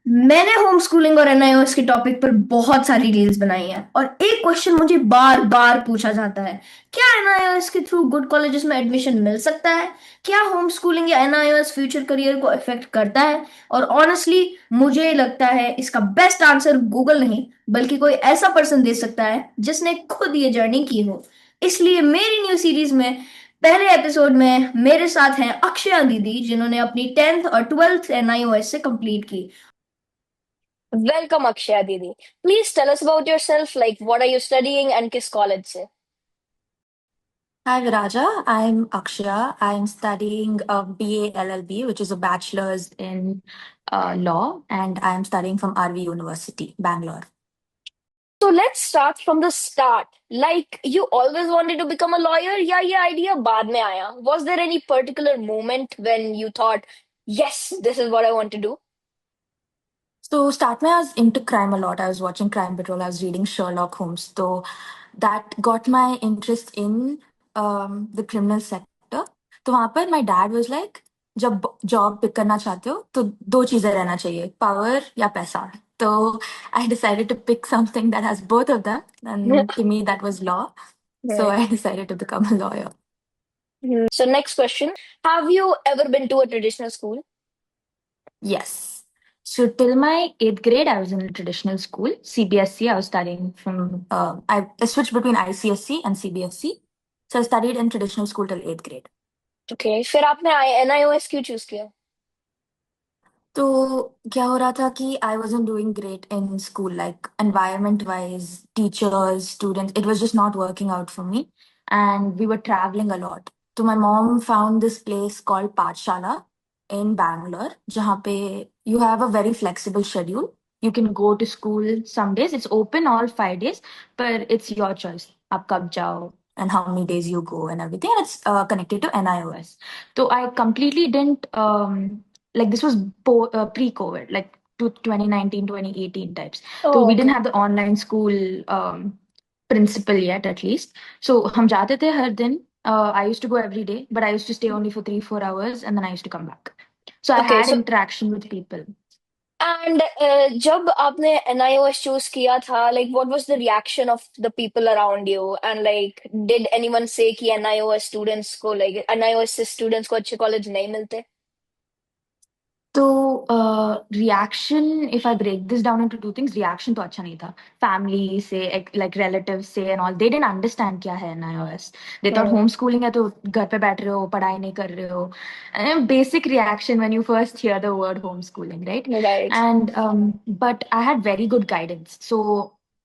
मैंने home schooling और NIOS के टॉपिक पर बहुत सारी रील्स बनाई हैं और एक क्वेश्चन मुझे बार बार पूछा जाता है। क्या एनआईओएस के थ्रू गुड कॉलेजेस में एडमिशन मिल सकता है? क्या होम स्कूलिंग या एनआईओएस फ्यूचर करियर को अफेक्ट करता है? और ऑनेस्टली मुझे लगता है इसका बेस्ट आंसर गूगल नहीं बल्कि कोई ऐसा पर्सन दे सकता है जिसने खुद ये जर्नी की हो। इसलिए मेरी न्यू सीरीज में पहले एपिसोड में मेरे साथ हैं अक्षया दीदी जिन्होंने अपनी 10th और 12th एनआईओएस से कंप्लीट की। Welcome, Akshaya Didi. Please tell us about yourself. Like, what are you studying and किस college से? Hi Viraja, I'm Akshaya. I'm studying a BA LLB, which is a bachelor's in law, and I'm studying from RV University, Bangalore. So let's start from the start. Like, you always wanted to become a lawyer? या ये idea बाद में आया? Was there any particular moment when you thought, yes, this is what I want to do? So start में I was into crime a lot. I was watching Crime Patrol. I was reading Sherlock Holmes. So that got my interest in the criminal sector. तो वहाँ पर my dad was like, जब job pick करना चाहते हो तो दो चीजें रहना चाहिए, पावर या पैसा. तो I decided to pick something that has both of them, and to me that was law. So Right. I decided to become a lawyer. So next question. Have you ever been to a traditional school? Yes. So till my eighth grade, I was in a traditional school, CBSE. I was studying from, I switched between ICSC and CBSE. So I studied in traditional school till eighth grade. Okay. फिर आपने NIOS क्यों choose किया? तो क्या हो रहा था कि I wasn't doing great in school, like environment wise, teachers, students, it was just not working out for me. And we were traveling a lot. So my mom found this place called Pathshala in Bangalore, जहाँ पे you have a very flexible schedule. You can go to school some days, it's open all 5 days, but it's your choice. आप कब जाओ and how many days you go and everything. And it's connected to NIOS. So I completely didn't like this was pre-COVID, like 2019, 2018 types. So Oh, we didn't okay. have the online school principal yet, at least. So हम जाते थे हर दिन. I used to go every day, but I used to stay only for 3, 4 hours, and then I used to come back. So I Okay. had So interaction with people. And जब आपने NIOS choose किया था, like what was the reaction of the people around you? And like, did anyone say कि NIOS students को like NIOS से students को अच्छे college नहीं मिलते? तो reaction, if I break this down into two things, reaction तो अच्छा नहीं था. फैमिली से, लाइक रिलेटिव से and all, they didn't understand क्या है NIOS. They thought Hmm. Home schooling है तो घर पे बैठ रहे हो, पढ़ाई नहीं कर रहे हो. Basic reaction when you first hear the word home schooling, right? Right. And but I had very good guidance. So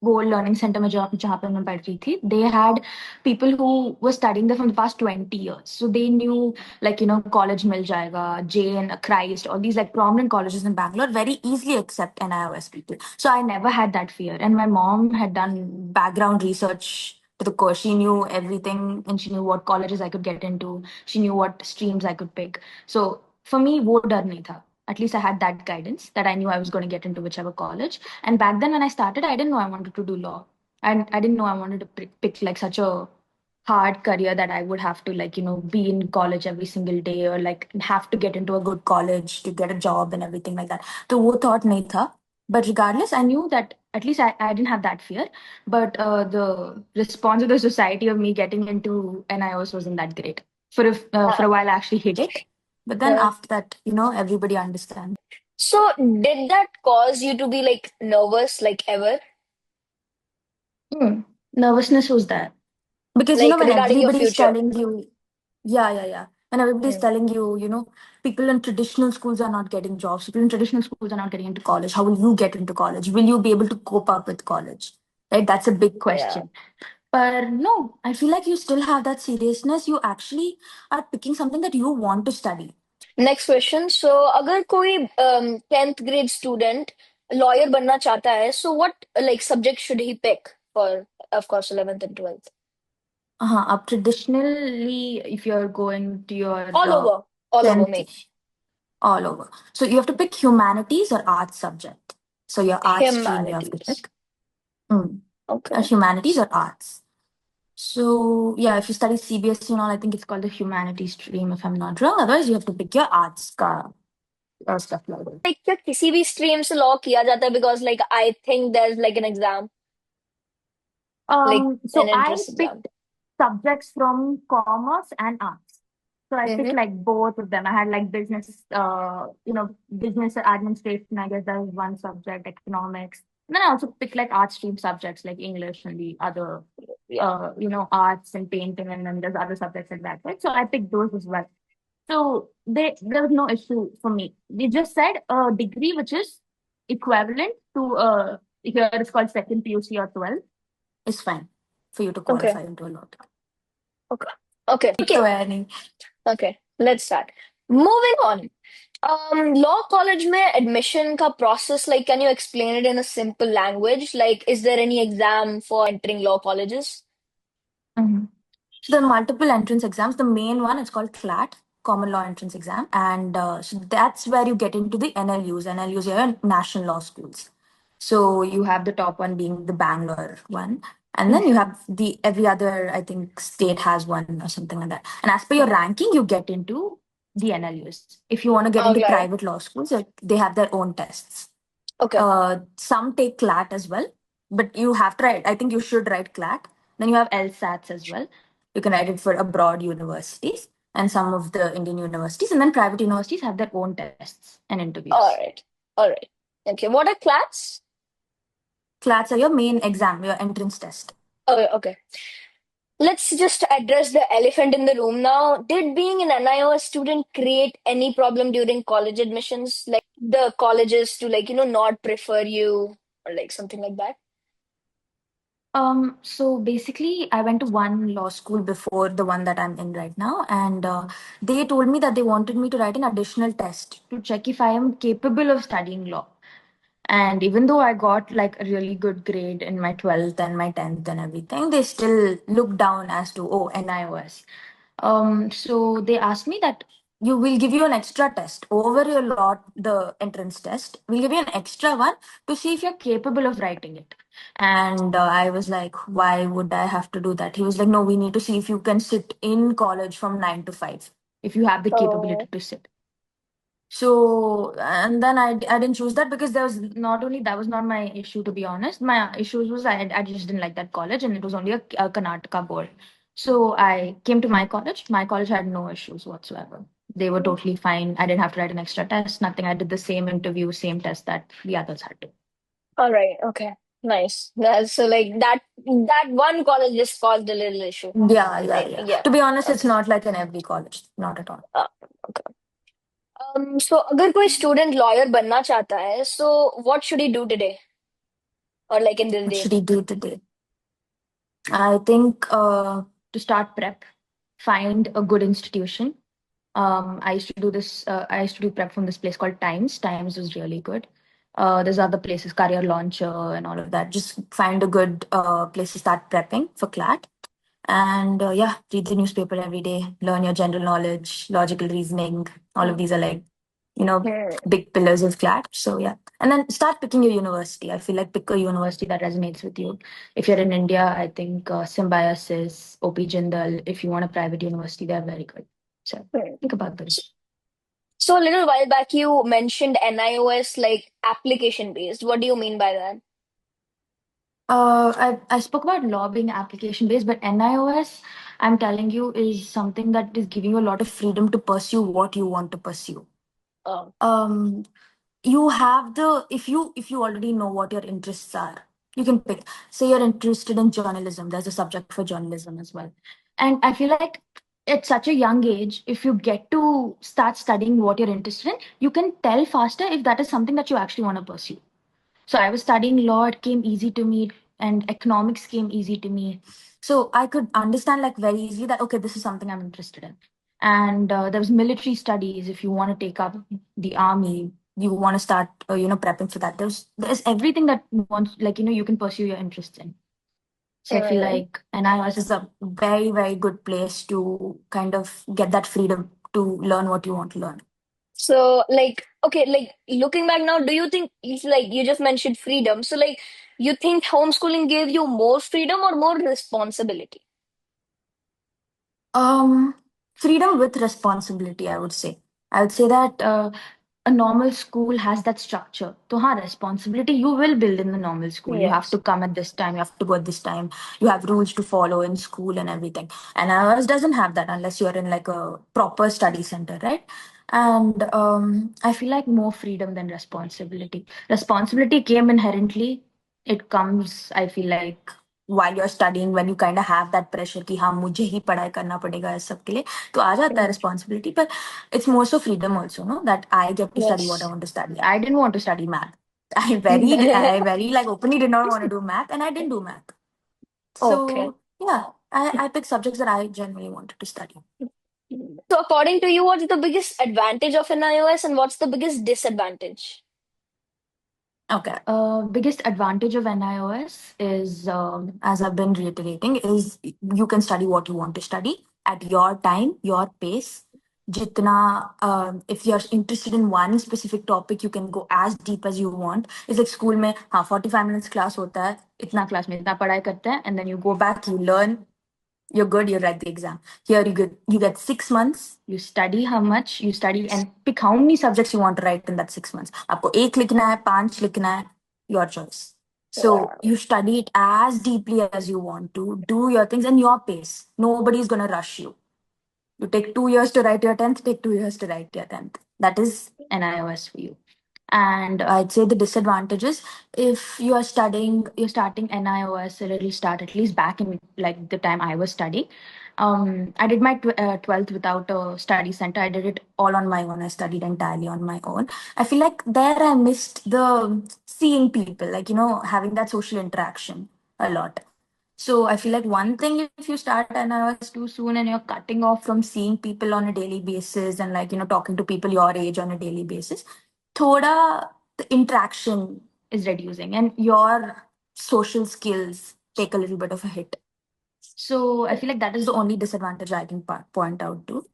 वो लर्निंग सेंटर में जहाँ जहाँ पे मैं पढ़ रही थी, they had people who were studying there from the past 20 years. So they knew, like, college mil jayega, Jain, Christ, all these like prominent colleges in Bangalore very easily accept NIOS people. So I never had that fear. And my mom had done background research to the course. She knew everything and she knew what colleges I could get into. She knew what streams I could pick. So for me, wo dar nahi tha. At least I had that guidance that I knew I was going to get into whichever college. And back then when I started, I didn't know I wanted to do law. And I didn't know I wanted to pick like such a hard career that I would have to, like, be in college every single day, or like have to get into a good college to get a job and everything like that. So wo thought nahi tha. But regardless, I knew that at least I didn't have that fear. But the response of the society of me getting into NIOS wasn't that great. For Uh, a while, I actually hid it. But then uh, after that, everybody understands. so did that cause you to be like nervous, like ever? Hmm. Nervousness was there. Because, Like when regarding your everybody is future? telling you, yeah, yeah, yeah. When everybody's Hmm. telling you, people in traditional schools are not getting jobs, people in traditional schools are not getting into college. How will you get into college? Will you be able to cope up with college? Right? That's a big Yeah. question. But no, I feel like you still have that seriousness. You actually are picking something that you want to study. Next question so अगर कोई 10th grade student lawyer बनना चाहता है so what like subject should he pick for of course 11th and 12th Up traditionally, if you're going to your all over 10th, may all over. So you have to pick humanities or arts subject. So your arts stream you have to humanities pick. Mm. Okay Humanities or arts. So yeah, if you study CBSE and all, I think it's called the humanities stream if I'm not wrong. Otherwise, you have to pick your arts ka stuff like that. Like क्या किसी भी stream से law किया जाता है? Because like I think there's like an exam, like So an I entrance exam. picked subjects from commerce and arts. So I picked Mm-hmm. like both of them. I had like business, business administration. I guess that was one subject, economics. And then I also picked like art stream subjects like English and the other, Yeah. arts and painting, and then there's other subjects like that, right? So I picked those as well. So there was no issue for me. They just said a degree which is equivalent to here it's called second PUC or 12 is fine for you to Okay. qualify into a law. Okay. Okay. तो Okay. है नहीं. Okay. Let's start. Moving on. Law college में admission का process, like, can you explain it in a simple language? Like, is there any exam for entering law colleges? Mhm. So there are multiple entrance exams. The main one is called CLAT, Common Law Entrance Exam, and so that's where you get into the NLUs. NLUs are national law schools. So you have the top one being the Bangalore one, and then you have the every other. I think state has one or something like that. And as per your ranking, you get into the NLUs. If you want to get into Okay. private law schools, they have their own tests. Okay. Some take CLAT as well, but you have to write. I think you should write CLAT. Then you have LSATs as well. You can write it for abroad universities and some of the Indian universities, and then private universities have their own tests and interviews. All right. All right. Okay. What are CLATs? CLATs are your main exam, your entrance test. Okay. Okay. Let's just address the elephant in the room now. Did being an NIOS student create any problem during college admissions? Like the colleges to like, not prefer you or like something like that? So basically, I went to one law school before the one that I'm in right now, and they told me that they wanted me to write an additional test to check if I am capable of studying law. And even though I got like a really good grade in my 12th and my 10th and everything, they still looked down as to, oh, NIOS. So they asked me that you will give you an extra test over your lot, the entrance test. We'll give you an extra one to see if you're capable of writing it. And I was like, why would I have to do that? He was like, no, we need to see if you can sit in college from 9 to 5, if you have the capability Oh, to sit. So, and then I didn't choose that because there was not only that was not my issue, to be honest. My issues was I just didn't like that college, and it was only a Karnataka board. So I came to my college. My college had no issues whatsoever. They were totally fine. I didn't have to write an extra test, nothing. I did the same interview, same test that the others had to. all right. Okay. Nice. So like that one college just caused a little issue. Yeah, yeah, Right. yeah. Yeah. To be honest, it's Okay. not like in every college, not at all. Okay. So अगर कोई student lawyer बनना चाहता है, so what should he do today or like in this What day? should he do today? I think to start prep, find a good institution. I used to do this. I used to do prep from this place called Times. Times was really good. There's other places, Career Launcher and all of that. Just find a good place to start prepping for CLAT. And yeah, read the newspaper every day. Learn your general knowledge, logical reasoning. All of these are like, Hmm. big pillars of CLAT. So yeah, and then start picking your university. I feel like pick a university that resonates with you. If you're in India, I think Symbiosis, OP Jindal. If you want a private university, they're very good. So Hmm. think about So, those. so a little while back you mentioned NIOS like application based. What do you mean by that? I spoke about law being application based, but NIOS, I'm telling you, is something that is giving you a lot of freedom to pursue what you want to pursue. Oh, Um, you have the if you already know what your interests are, you can pick. Say you're interested in journalism. There's a subject for journalism as well, and I feel like at such a young age, if you get to start studying what you're interested in, you can tell faster if that is something that you actually want to pursue. So I was studying law, it came easy to me, and economics came easy to me. So I could understand like very easily that, okay, this is something I'm interested in. And there was military studies. If you want to take up the army, you want to start, prepping for that. There's everything that wants, like, you can pursue your interests in. So I feel mm. like NIOS is a very, very good place to kind of get that freedom to learn what you want to learn. So like okay, like looking back now, do you think it's like you just mentioned freedom? So like you think homeschooling gave you more freedom or more responsibility? Um, Freedom with responsibility, I would say. I would say that a normal school has that structure. So, हाँ, responsibility you will build in the normal school. You have to Yes. come at this time, you have to go at this time, you have rules to follow in school and everything. And ours doesn't have that unless you're in like a proper study center, right? And I feel like more freedom than responsibility. Responsibility came inherently. It comes, I feel like, while you're studying, when you kind of have that pressure कि हाँ मुझे ही पढ़ाई करना पड़ेगा इस सब के लिए, तो आ जाता है Mm. responsibility. But it's more so freedom also, no? That I get to study what I Yes. want to study. I didn't want to study math. I very like openly did not want to do math, and I didn't do math. Okay. So yeah, I picked subjects that I genuinely wanted to study. So according to you, what's the biggest advantage of an iOS and what's the biggest disadvantage? Okay. Biggest advantage of NIOS is, as I've been reiterating, is you can study what you want to study at your time, your pace. Jitna, if you're interested in one specific topic, you can go as deep as you want. It's like school में, हाँ, 45 minutes class होता है, इतना class में इतना पढ़ाई करते हैं, and then you go back, you learn, you're good, you write the exam. Here you get 6 months, you study how much you study and pick how many subjects you want to write in that 6 months. आपको एक लिखना है, 5 लिखना है, your choice. So Wow. you study it as deeply as you want to, do your things in your pace. Nobody's gonna rush you. You take 2 years to write your 10th, take 2 years to write your 10th. That is an iOS for you. And I'd say the disadvantages, if you are studying, you're starting NIOS, it'll start at least back in like the time I was studying. I did my 12th without a study center. I did it all on my own. I studied entirely on my own. I feel like there I missed the seeing people, like, having that social interaction a lot. So I feel like one thing, if you start NIOS too soon and you're cutting off from seeing people on a daily basis and like, talking to people your age on a daily basis, thoda the interaction is reducing and your social skills take a little bit of a hit. So I feel like that is the only disadvantage I can point out to.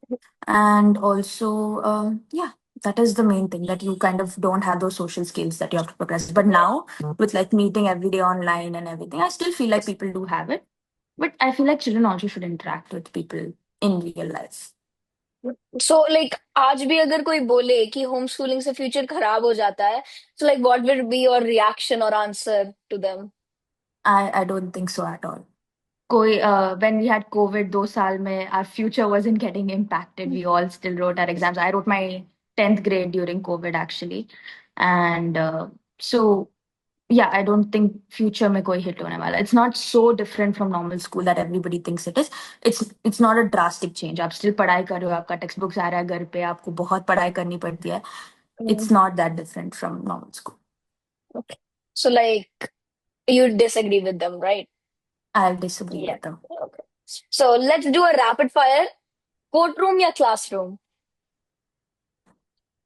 And also, yeah, that is the main thing, that you kind of don't have those social skills that you have to progress. But now, with like meeting every day online and everything, I still feel like people do have it. But I feel like children also should interact with people in real life. So like आज भी अगर कोई बोले कि home schooling से future खराब हो जाता है, so like what will be your reaction or answer to them? I don't think so at all. When we had COVID, 2 साल में, our future wasn't getting impacted. We all still wrote our exams. I wrote my 10th grade during COVID actually. And so yeah, I don't think future में कोई hit होने वाला. It's not so different from normal school that everybody thinks it is. It's not a drastic change. आप still पढ़ाई कर रहे हो, आपका टेक्स्ट बुक्स आ रहा है घर पे, आपको बहुत पढ़ाई करनी पड़ती है. It's not that different from normal school. Okay. So like you disagree with them, right? I'll disagree Yeah. with them. Okay. So let's do a rapid fire. Courtroom या classroom?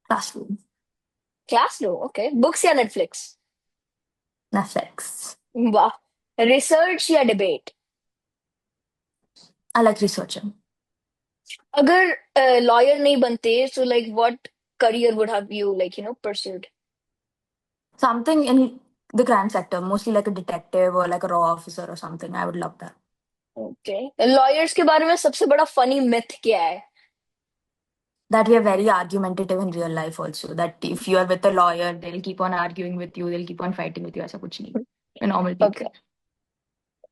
Classroom, Classroom, okay. Books या Netflix? Netflix. वाह. Research या debate? I like researching. अगर lawyer नहीं बनते, so like what career would have you pursued? Something in the crime sector, mostly like a detective or like a raw officer or something. I would love that. Okay. Lawyers के बारे में सबसे बड़ा funny myth क्या है? That we are very argumentative in real life also. That if you are with a lawyer, they'll keep on arguing with you, they'll keep on fighting with you. ऐसा कुछ नहीं. We're normal people. Okay.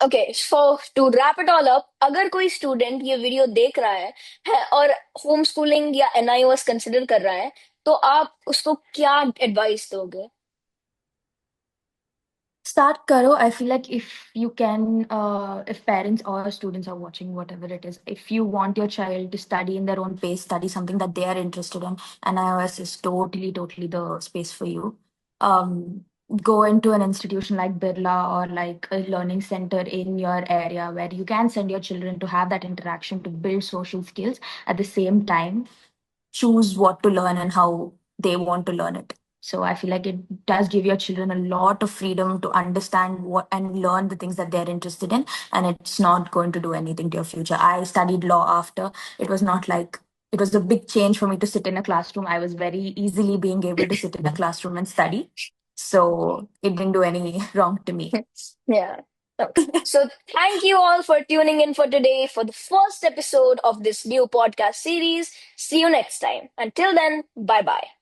Okay, so to wrap it all up, अगर कोई student ये video देख रहा है और होम स्कूलिंग या एनआईओएस कंसिडर कर रहा है, तो आप उसको क्या एडवाइस दोगे? Start karo. I feel like if you can, if parents or students are watching, whatever it is, if you want your child to study in their own pace, study something that they are interested in, and iOS is totally, totally the space for you. Go into an institution like Birla or like a learning center in your area where you can send your children to have that interaction to build social skills at the same time. Choose what to learn and how they want to learn it. So I feel like it does give your children a lot of freedom to understand what and learn the things that they're interested in, and it's not going to do anything to your future. I studied law after. It was not like it was a big change for me to sit in a classroom. I was very easily being able to sit in a classroom and study. So it didn't do any wrong to me. Yeah. Okay. So thank you all for tuning in for today for the first episode of this new podcast series. See you next time. Until then, bye bye.